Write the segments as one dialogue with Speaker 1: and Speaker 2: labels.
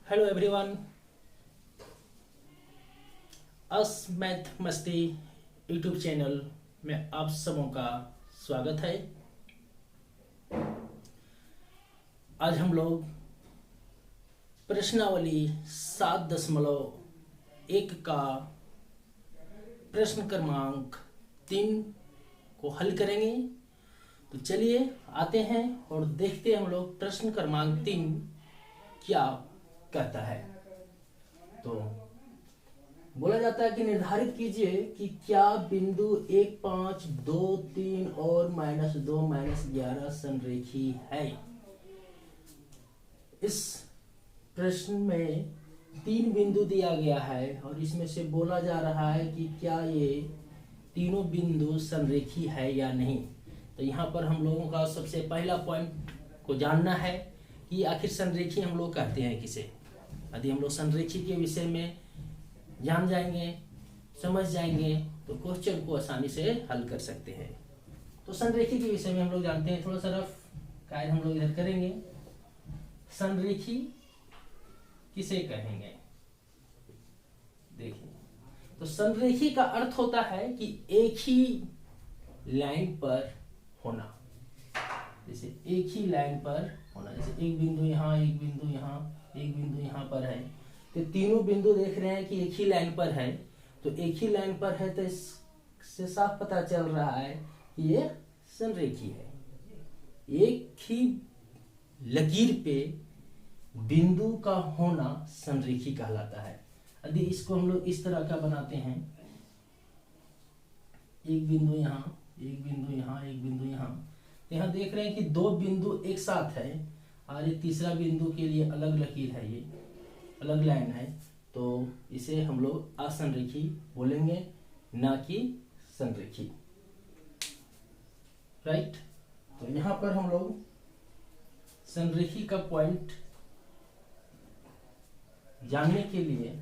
Speaker 1: Hello everyone, अस math मस्ती YouTube channel में आप सबों का स्वागत है। आज हम लोग प्रश्नावली 7.1 का प्रश्न क्रमांक 3 को हल करेंगे। तो चलिए आते हैं और देखते हैं हम लोग प्रश्न क्रमांक 3 क्या कहता है। तो बोला जाता है कि निर्धारित कीजिए कि क्या बिंदु 1, 5, 2, 3 और -2, -11 संरेखी है। इस प्रश्न में 3 बिंदु दिया गया है और इसमें से बोला जा रहा है कि क्या ये तीनों बिंदु संरेखी है या नहीं। तो यहाँ पर हम लोगों का सबसे पहला पॉइंट को जानना है कि आखिर संरेखी हम लोग कहते हैं किसे। यदि हम लोग संरेखी के विषय में जान जाएंगे, समझ जाएंगे, तो क्वेश्चन को आसानी से हल कर सकते हैं। तो संरेखी के विषय में हम लोग जानते हैं, थोड़ा सा रफ कार्य हम लोग इधर करेंगे। संरेखी किसे कहेंगे, देखिए। तो संरेखी का अर्थ होता है कि एक ही लाइन पर होना। जैसे एक ही लाइन पर होना, जैसे एक बिंदु यहाँ, एक बिंदु यहाँ, एक बिंदु यहाँ पर है। तो तीनों बिंदु देख रहे हैं कि एक ही लाइन पर है। तो एक ही लाइन पर है तो इससे साफ पता चल रहा है कि ये संरेखी है। एक ही लकीर पे बिंदु का होना संरेखी कहलाता है। यदि इसको हम लोग इस तरह का बनाते हैं, एक बिंदु यहाँ, एक बिंदु यहाँ, एक बिंदु यहाँ, यहाँ देख रहे हैं कि दो बिंदु एक साथ है और ये तीसरा बिंदु के लिए अलग लकीर है, ये अलग लाइन है। तो इसे हम लोग असंरेखी बोलेंगे, ना कि संरेखी। राइट। तो यहां पर हम लोग संरेखी का पॉइंट जानने के लिए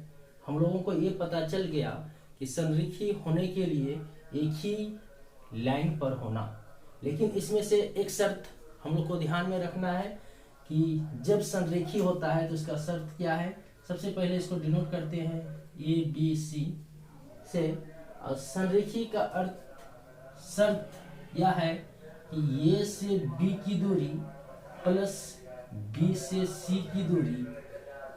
Speaker 1: हम लोगों को ये पता चल गया कि संरेखी होने के लिए एक ही लाइन पर होना। लेकिन इसमें से एक शर्त हम लोग को ध्यान में रखना है कि जब संरेखी होता है तो इसका शर्त क्या है। सबसे पहले इसको डिनोट करते हैं ABC से। और संरेखी का अर्थ, शर्त यह है कि A से B की दूरी प्लस B से C की दूरी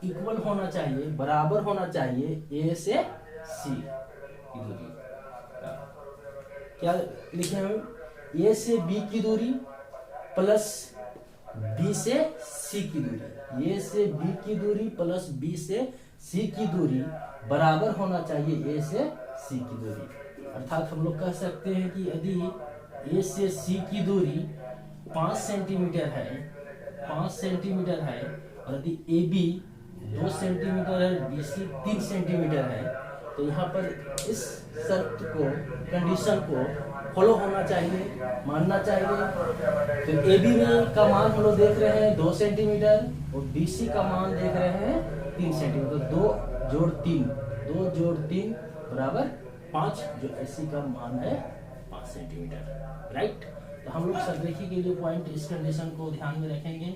Speaker 1: इक्वल होना चाहिए, बराबर होना चाहिए A से C की दूरी। क्या लिखे हम? A से B की दूरी प्लस B से C की दूरी। A से B की दूरी प्लस B से C की दूरी बराबर होना चाहिए A से C की दूरी। अर्थात हम लोग कह सकते हैं कि यदि A से C की दूरी 5 सेंटीमीटर है, 5 सेंटीमीटर है, और यदि AB 2 सेंटीमीटर है, BC 3 सेंटीमीटर है, तो यहाँ पर इस शर्त को, कंडीशन को फॉलो होना चाहिए, मानना चाहिए। तो AB में का मान हम लोग देख रहे हैं 2 सेंटीमीटर और BC का मान देख रहे हैं 3 सेंटीमीटर। 2 जोड़ 3, 2 जोड़ 3 बराबर 5, जो AC का मान है 5 सेंटीमीटर। राइट। तो हम लोग संरेखी के लिए पॉइंट इस कंडीशन को ध्यान में रखेंगे।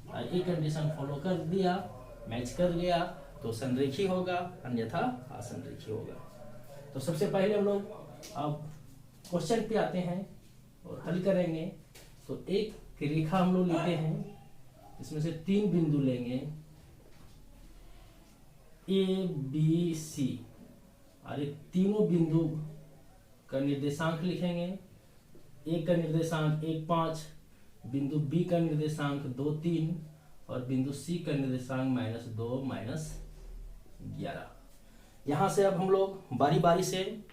Speaker 1: और एक कंडीशन फॉलो कर दिया, मैच कर गया तो संरेखी होगा, अन्यथा असंरेखी होगा। तो सबसे पहले हम लोग अब क्वेश्चन पे आते हैं और हल करेंगे। तो एक रेखा हम लोग लेते हैं, इसमें से 3 बिंदु लेंगे ABC, और ये तीनों बिंदु का निर्देशांक लिखेंगे। A का निर्देशांक 1, 5, बिंदु B का निर्देशांक 2, 3 और बिंदु C का निर्देशांक -2, -11। यहां से अब हम लोग बारी बारी से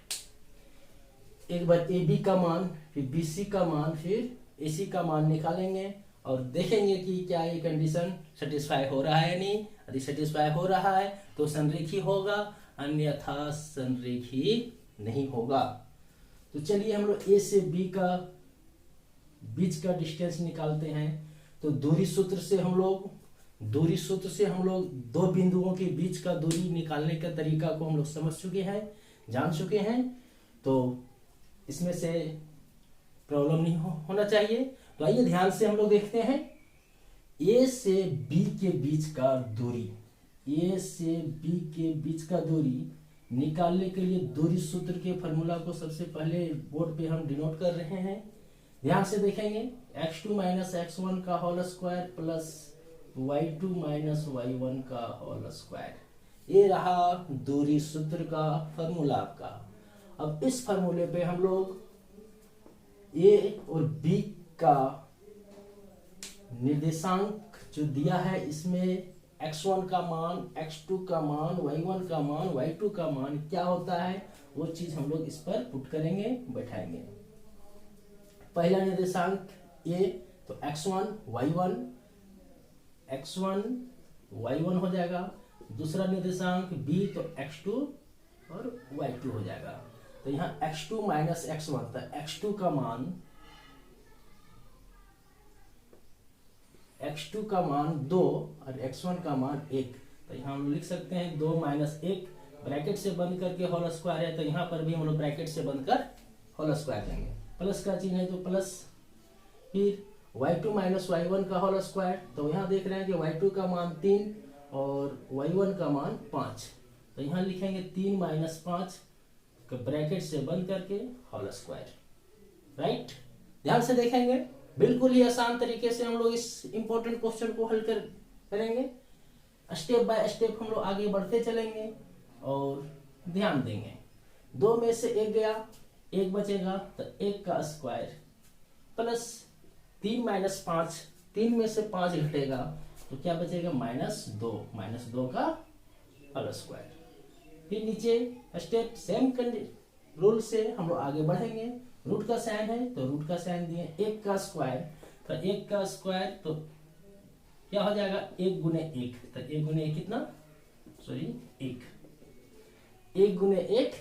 Speaker 1: एक बार AB का मान, फिर BC का मान, फिर AC का मान निकालेंगे और देखेंगे कि क्या ये कंडीशन सेटिस्फाई हो रहा है या नहीं। यदि सेटिस्फाई हो रहा है तो संरेखी होगा, अन्यथा संरेखी नहीं होगा। तो चलिए हम लोग A से B का बीच का डिस्टेंस निकालते हैं। तो दूरी सूत्र से हम लोग दो बिंदुओं के बीच का दूरी निकालने का तरीका को हम लोग समझ चुके हैं, जान चुके हैं। तो इसमें से प्रॉब्लम नहीं होना चाहिए। तो आइए ध्यान से हम लोग देखते हैं A से B के बीच का दूरी। ए से बी के बीच का दूरी निकालने के लिए दूरी सूत्र के फॉर्मूला को सबसे पहले बोर्ड पे हम डिनोट कर रहे हैं। ध्यान से देखेंगे, x2 माइनस x1 का whole square plus y2 minus y1 का होल स्क्वायर, ये रहा दूरी सूत्र का फॉर्मूला आपका। अब इस फॉर्मूले पे हम लोग a और b का निर्देशांक जो दिया है, इसमें x1 का मान, x2 का मान, y1 का मान, y2 का मान क्या होता है वो चीज हम लोग इस पर पुट करेंगे, बैठाएंगे। पहला निर्देशांक a तो x1 y1 हो जाएगा। दूसरा निर्देशांक b तो x2 और y2 हो जाएगा। तो यहाँ x2 माइनस x1, तो x2 का मान 2 और x1 का मान 1। तो यहाँ हम लिख सकते हैं 2 माइनस 1 ब्रैकेट से बंद करके होल स्क्वायर है, तो यहाँ पर भी हम लोग ब्रैकेट से बंद कर होल स्क्वायर देंगे। प्लस का चिन्ह है तो प्लस, फिर y2 माइनस y1 का होल स्क्वायर, तो यहाँ देख रहे हैं कि y2 का मान 3 और y1 का मान 5, तो यहाँ लिखेंगे 3 माइनस 5 ब्रैकेट से बंद करके होल स्क्वायर, राइट। ध्यान से देखेंगे, बिल्कुल ही आसान तरीके से हम लोग इस इंपॉर्टेंट क्वेश्चन को हल करेंगे। स्टेप बाय स्टेप हम लोग आगे बढ़ते चलेंगे और ध्यान देंगे। 2 में से 1 गया, 1 बचेगा, तो 1 का स्क्वायर प्लस 3 माइनस 5, 3 में से 5 घटेगा तो क्या बचेगा, -2 का होल स्क्वायर। फिर नीचे स्टेप सेम रूल से हम लोग आगे बढ़ेंगे। रूट का साइन है तो रूट का साइन दिए, 1 का स्क्वायर, तो 1 का स्क्वायर तो क्या हो जाएगा, 1 गुने 1, तो 1 गुने 1 कितना, 1 गुने 1,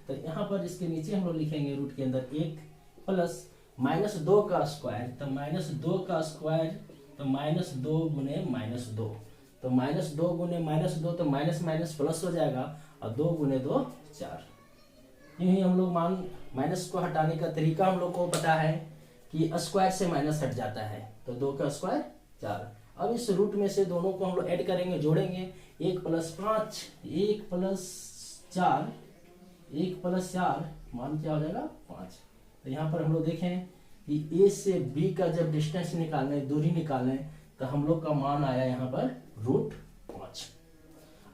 Speaker 1: तो यहाँ पर इसके नीचे हम लोग लिखेंगे रूट के अंदर 1 प्लस -2 का स्क्वायर, तो -2 का स्क्वायर तो -2 गुने -2, तो -2 गुने -2 तो माइनस माइनस प्लस हो जाएगा, और 2 गुने 2 4। यही हम लोग माइनस को हटाने का तरीका हम लोग को पता है कि स्क्वायर से माइनस हट जाता है, तो 2 का स्क्वायर 4। अब इस रूट में से दोनों को हम लोग ऐड करेंगे, जोड़ेंगे, 1 प्लस 5, 1 प्लस 4, 1 प्लस 4 मान क्या हो जाएगा, 5। तो यहाँ पर हम लोग देखें कि a से b का जब डिस्टेंस निकालने, दूरी निकालने, तो हम लोग का मान आया यहाँ पर √5।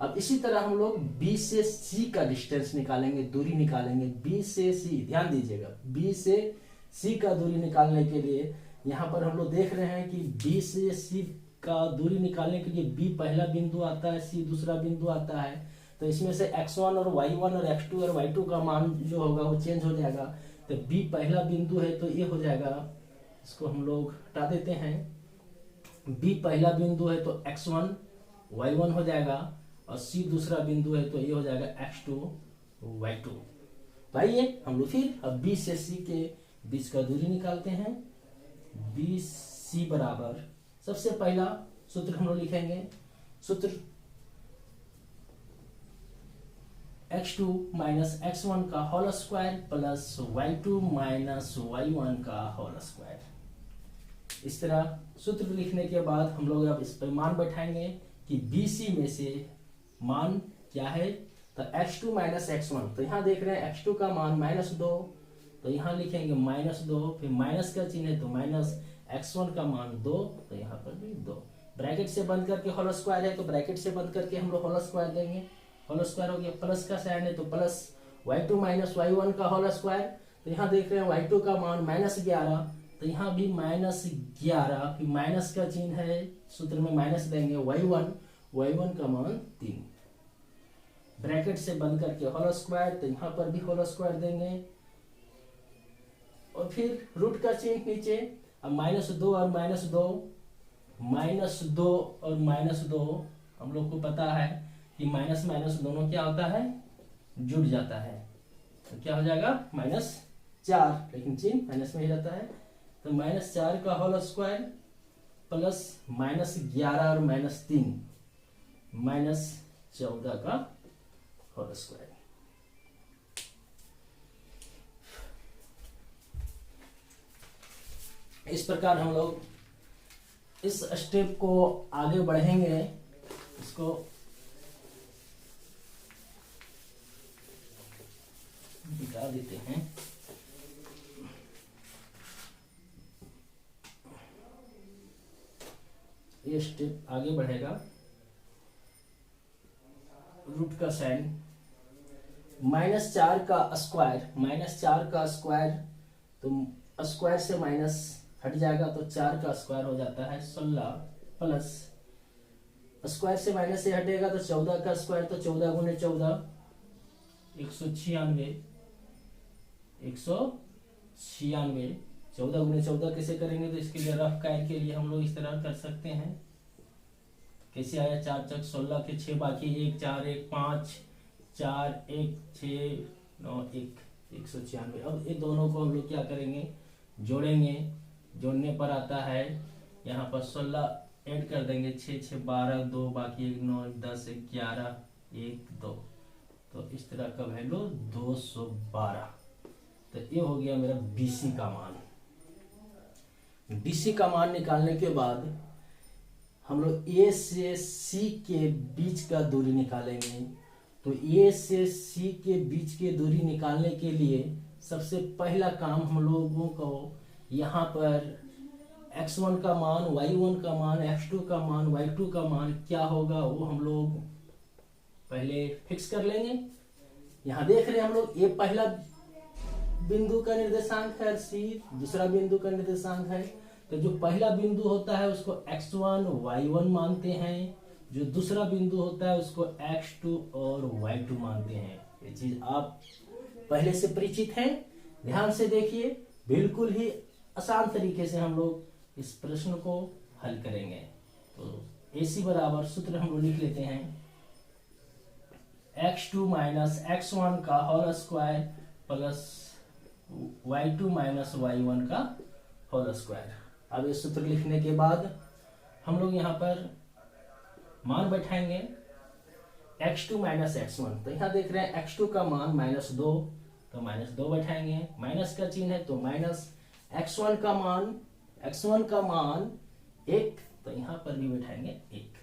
Speaker 1: अब इसी तरह हम लोग b से c का डिस्टेंस निकालेंगे, दूरी निकालेंगे। b से c, ध्यान दीजिएगा, b से c का दूरी निकालने के लिए यहाँ पर हम लोग देख रहे हैं कि b से c का दूरी निकालने के लिए b पहला बिंदु आता है, c दूसरा बिंदु आता है, तो इसमें से x1 और y1 और x2 और y2 का मान जो होगा वो चेंज हो जाएगा। तो b पहला बिंदु है तो ये हो जाएगा, इसको हम लोग हटा देते हैं। b पहला बिंदु है तो x1 y1 हो जाएगा, और c दूसरा बिंदु है तो ये हो जाएगा x2 y2। भाई हम लोग फिर अब b से c के बीच का दूरी निकालते हैं। bc बराबर, सबसे पहला सूत्र हम लोग लिखेंगे, सूत्र x2 माइनस x1 का whole square plus y2 minus y1 का होल स्क्वायर। इस तरह सूत्र लिखने के बाद हम लोग अब इस पर मान बैठाएंगे कि BC में से मान क्या है, तो x2 माइनस x1, तो यहाँ देख रहे हैं x2 का मान -2, तो यहाँ लिखेंगे -2, फिर माइनस का चिन्ह है तो माइनस, x1 का मान 2, तो यहाँ पर भी 2, ब्रैकेट से बंद करके होल स्क्वायर है तो ब्रैकेट से बंद करके हम लोग होल स्क्वायर देंगे। होल स्क्वायर हो गया, प्लस का साइन है तो प्लस y2 माइनस y1 का होल स्क्वायर, तो यहाँ देख रहे हैं y2 का मान -11, तो यहाँ भी -11, फिर माइनस का चिन्ह है, सूत्र में माइनस देंगे, y1 का मान 3, ब्रैकेट से बंद करके होल स्क्वायर, तो यहाँ पर भी होल स्क्वायर देंगे, और फिर रूट का चिन्ह नीचे। अब -2 और -2 हम लोग को पता है कि माइनस माइनस दोनों क्या होता है, जुड़ जाता है, तो क्या हो जाएगा, -4, लेकिन चिन्ह माइनस में ही रहता है, तो -4 का होल स्क्वायर प्लस -11 और -3, -14 का होल स्क्वायर। इस प्रकार हम लोग इस स्टेप को आगे बढ़ेंगे, इसको हटा देते हैं। ये स्टेप आगे बढ़ेगा। रूट का साइन -4 का स्क्वायर, -4 का स्क्वायर, तो स्क्वायर से माइनस हट जाएगा तो 4 का स्क्वायर हो जाता है 16, प्लस स्क्वायर से माइनस से हटेगा तो 14 का स्क्वायर, तो 14 गुने 14 196, 196। 14 गुने 14 कैसे करेंगे, तो इसके लिए रफ काय के लिए हम लोग इस तरह कर सकते हैं। कैसे आया, 4 चक 16 के 6 बाकी 1 4 1 5 4 1 6 9 1 196। अब ये दोनों को हम लोग क्या करेंगे, जोड़ेंगे। जोड़ने पर आता है यहाँ पर 16 ऐड कर देंगे, 6 6 12 2 बाकी 1 9 10 11 1 2, तो इस तरह का वैल्यू 212। तो ये हो गया मेरा BC का मान। BC का मान निकालने के बाद हम लोग A से C के बीच का दूरी निकालेंगे। तो A से C के बीच के दूरी निकालने के लिए सबसे पहला काम हम लोगों को यहाँ पर x1 का मान, y1 का मान, x2 का मान, y2 का मान क्या होगा वो हम लोग पहले फिक्स कर लेंगे। यहाँ देख रहे हैं हम लोग, ये पहला बिंदु का निर्देशांक है, C दूसरा बिंदु का निर्देशांक है। तो जो पहला बिंदु होता है उसको x1 y1 मानते हैं, जो दूसरा बिंदु होता है उसको x2 और y2 मानते हैं। ये चीज आप पहले से परिचित हैं। ध्यान से देखिए, बिल्कुल ही आसान तरीके से हम लोग इस प्रश्न को हल करेंगे। तो AC बराबर सूत्र हम लोग लिख लेते हैं, x2 माइनस x1 का whole square plus y2 minus y1 का होल स्क्वायर। अब ये सूत्र लिखने के बाद हम लोग यहाँ पर मान बैठाएंगे x2 माइनस x1। तो यहाँ देख रहे हैं x2 का मान -2, तो -2 बैठाएंगे, माइनस का चिन्ह है तो माइनस x1 का मान 1, तो यहाँ पर भी बैठाएंगे 1।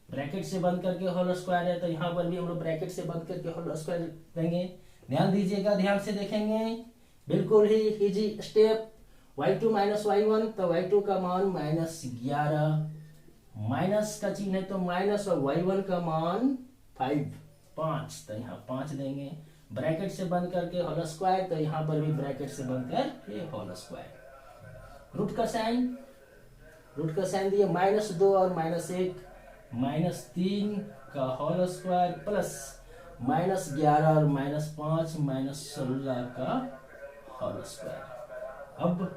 Speaker 1: ब्रैकेट से बंद करके होल स्क्वायर है, तो यहाँ पर भी हम लोग ब्रैकेट से बंद करके होल स्क्वायर देंगे। ध्यान दीजिएगा, ध्यान से देखेंगे, बिल्कुल ही easy step. y2 minus y1, तो y2 का मान -11, माइनस का चिन्ह है तो माइनस, और y1 का मान 5, तो यहाँ 5 देंगे। ब्रैकेट से बंद करके होल स्क्वायर, तो यहाँ पर भी ब्रैकेट से बंद करके होल स्क्वायर। रूट का साइन दिए -2 और -1, -3 का होल स्क्वायर प्लस -11 और -5 -16 का होल स्क्वायर। अब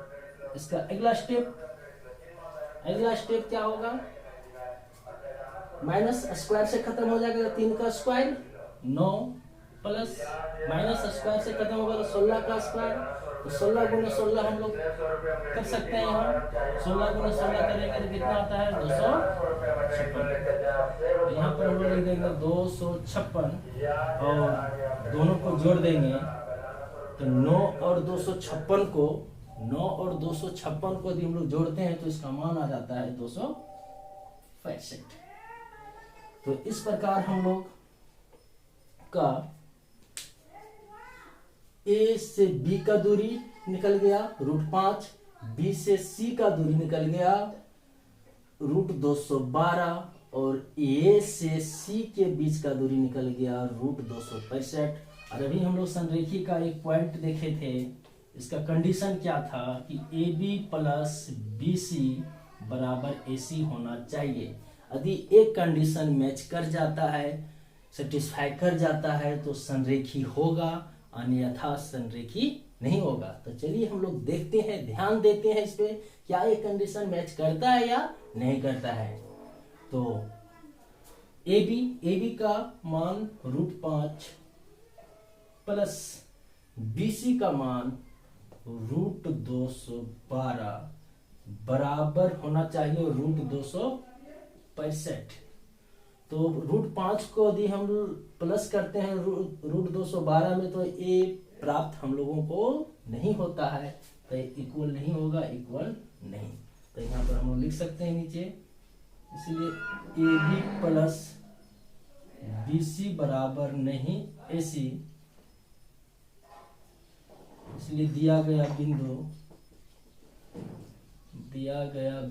Speaker 1: इसका अगला स्टेप क्या होगा, माइनस स्क्वायर से खत्म हो जाएगा 3 का स्क्वायर 9, प्लस माइनस स्क्वायर से खत्म होगा तो 16 का स्क्वायर, तो 16 गुना 16 हम लोग कर सकते हैं। यहाँ 16 गुना 16 करेंगे तो कितना आता है 256। तो यहाँ पर हम लोग लिख देंगे 256 और दोनों को जोड़ देंगे, तो 9 और 256 को यदि हम लोग जोड़ते हैं तो इसका मान आ जाता है 265। तो इस प्रकार हम लोग का A से B का दूरी निकल गया √5, B से C का दूरी निकल गया √212 और A से C के बीच का दूरी निकल गया √265। और अभी हम लोग संरेखी का एक पॉइंट देखे थे, इसका कंडीशन क्या था कि AB प्लस BC बराबर AC होना चाहिए। यदि एक कंडीशन मैच कर जाता है, सेटिस्फाई कर जाता है तो संरेखी होगा, अन्यथा संरेखी नहीं होगा। तो चलिए हम लोग देखते हैं, ध्यान देते हैं इस पे, क्या ये कंडीशन मैच करता है या नहीं करता है। तो AB का मान √5 प्लस BC का मान √212 बराबर होना चाहिए √265। तो √5 को यदि हम प्लस करते हैं √212 में, तो ये प्राप्त हम लोगों को नहीं होता है, तो इक्वल नहीं होगा, इक्वल नहीं। तो यहाँ पर हम लोग लिख सकते हैं नीचे, इसलिए AB प्लस BC बराबर नहीं AC, इसलिए दिया गया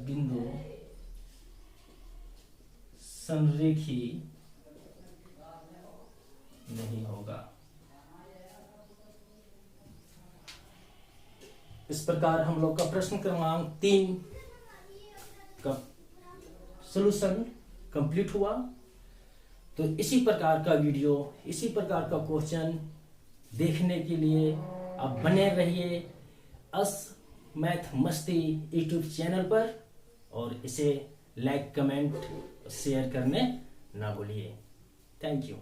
Speaker 1: बिंदु संरेखी नहीं होगा। इस प्रकार हम लोग का प्रश्न क्रमांक 3 का सॉल्यूशन कंप्लीट हुआ। तो इसी प्रकार का वीडियो, इसी प्रकार का क्वेश्चन देखने के लिए आप बने रहिए अस मैथ मस्ती यूट्यूब चैनल पर, और इसे लाइक, कमेंट, शेयर करने ना भूलिए। Thank you.